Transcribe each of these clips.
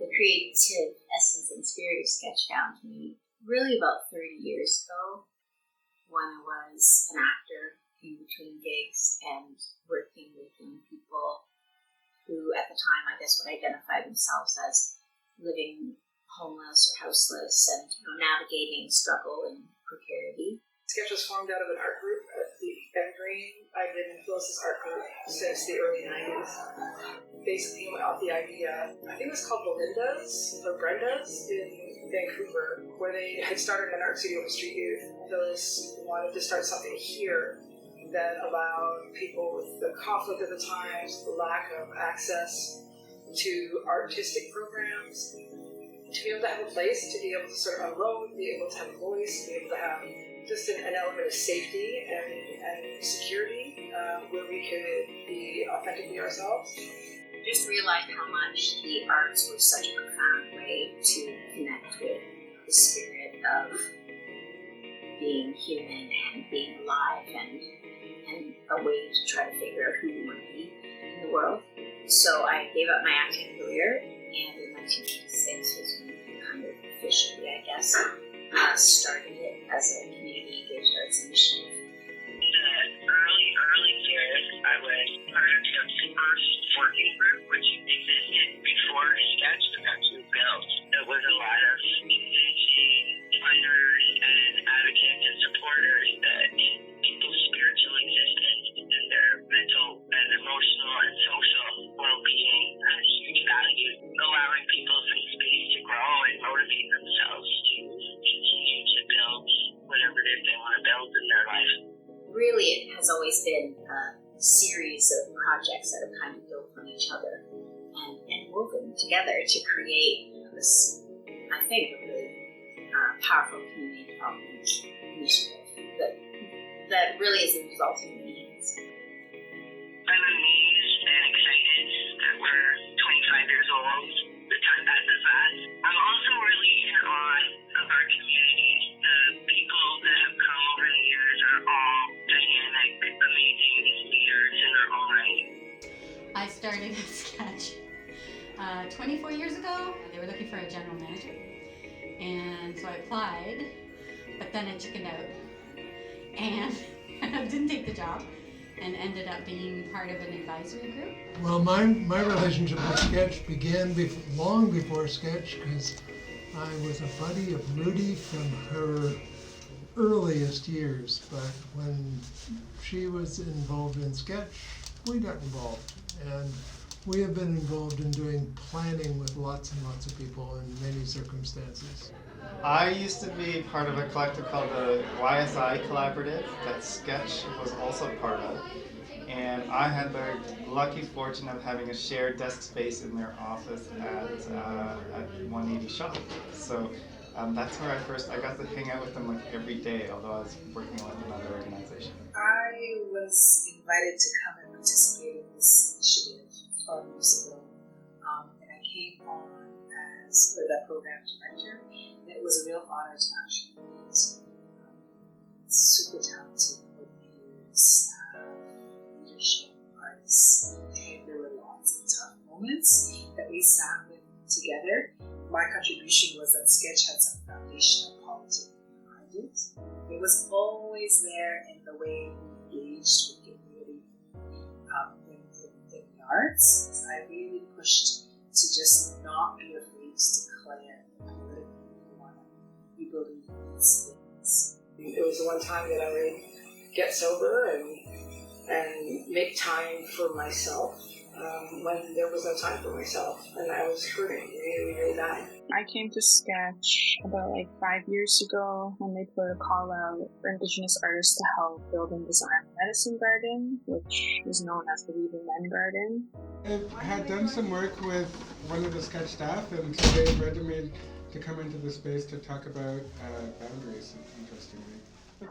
the creative essence and spirit of sketch found me really about 30 years ago when I was an actor in between gigs and working with young people who at the time I guess would identify themselves as living homeless or houseless and navigating struggle and precarity. Sketch was formed out of an art group at the Evergreen. I've been in Phyllis's art group since the early 90s. Basically came out the idea, I think it was called Belinda's or Brenda's in Vancouver, where they had started an art studio with Street Youth. Phyllis wanted to start something here that allowed people with the conflict of the times, the lack of access to artistic programs, to be able to have a place, to be able to sort of unload, be able to have a voice, be able to have just an element of safety and security where we could be authentically ourselves. Just realized how much the arts were such a profound way to connect with the spirit of being human and being alive and a way to try to figure out who we want to be in the world. So I gave up my acting career, and in 1996 was when I kind of officially, I guess, started it as a community engaged arts initiative. The early years, I was part of the first working group, which existed before Sketch was actually built. It was a lot of funders and advocates and supporters that people's spiritual existence and their mental and emotional and social well-being has huge value, allowing people some space to grow and motivate themselves to continue to build whatever it is they want to build in their life. Really, it has always been a series of projects that have kind of built on each other and woven together to create this, I think, a really powerful community development initiative that really is the result of meetings. I'm amazed and excited that we're 25 years old. The time passes fast. I'm also really in awe of our community. The people that have come over the years are all dynamic, amazing leaders in their own right. I started a Sketch 24 years ago. They were looking for a general manager, and so I applied, but then I chickened out and didn't take the job and ended up being part of an advisory group. Well, my relationship with Sketch began long before Sketch, because I was a buddy of Rudy from her earliest years, but when she was involved in Sketch, we got involved. And we have been involved in doing planning with lots and lots of people in many circumstances. I used to be part of a collective called the YSI Collaborative that Sketch was also part of. And I had the lucky fortune of having a shared desk space in their office at 180 Shaw. So that's where I got to hang out with them like every day, although I was working with another organization. I was invited to come and participate in this initiative 12 years ago, and I came on as the program director, and it was a real honor to actually meet super talented coordinators, leadership, artists, and there were lots of tough moments that we sat with together. My contribution was that Sketch had some foundational politics behind it. It was always there in the way we engaged with the community in the arts. I really pushed to just not be afraid to declare politically we want to be building these things. It was the one time that I would get sober and make time for myself when there was no time for myself, and I was hurting really, really bad. I came to Sketch about 5 years ago when they put a call out for Indigenous artists to help build and design a medicine garden, which is known as the Weaver Men Garden. I had done some work with one of the Sketch staff, and so they invited me to come into the space to talk about boundaries, interestingly.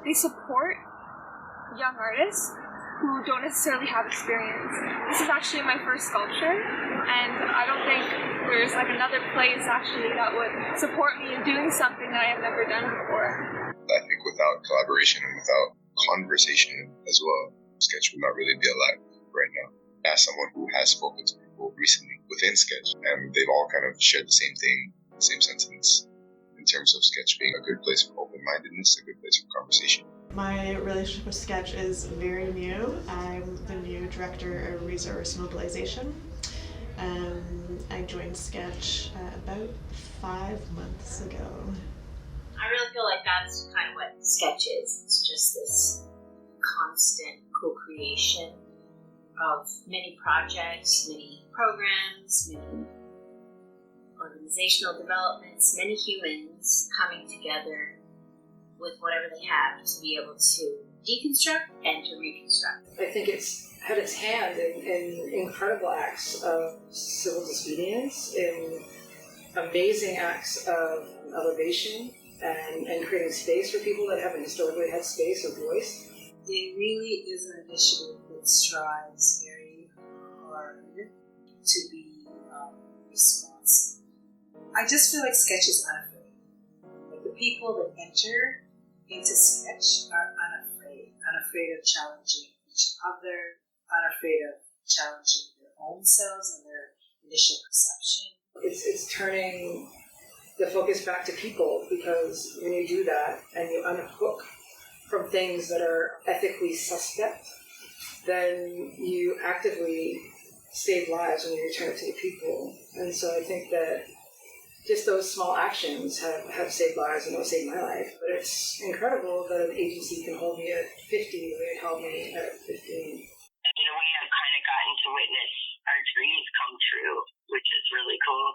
They support young artists who don't necessarily have experience. This is actually my first sculpture, and I don't think there's another place actually that would support me in doing something that I have never done before. I think without collaboration and without conversation as well, Sketch would not really be alive right now. As someone who has spoken to people recently within Sketch, and they've all kind of shared the same thing, the same sentiments in terms of Sketch being a good place for open-mindedness, a good place for conversation. My relationship with Sketch is very new. I'm the new director of resource mobilization. I joined Sketch about 5 months ago. I really feel like that's kind of what Sketch is. It's just this constant co-creation of many projects, many programs, many organizational developments, many humans coming together with whatever they have to be able to deconstruct and to reconstruct. I think it's had its hand in incredible acts of civil disobedience, in amazing acts of elevation, and creating space for people that haven't historically had space or voice. It really is an initiative that strives very hard to be responsive. I just feel like Sketch is unafraid. Like the people that enter into Sketch are unafraid of challenging each other, unafraid of challenging their own selves and their initial perception. It's turning the focus back to people, because when you do that and you unhook from things that are ethically suspect, then you actively save lives when you return it to the people. And so I think that just those small actions have saved lives, and will save my life. But it's incredible that an agency can hold me at 50 the way it held me at 15. In a way, I've kind of gotten to witness our dreams come true, which is really cool.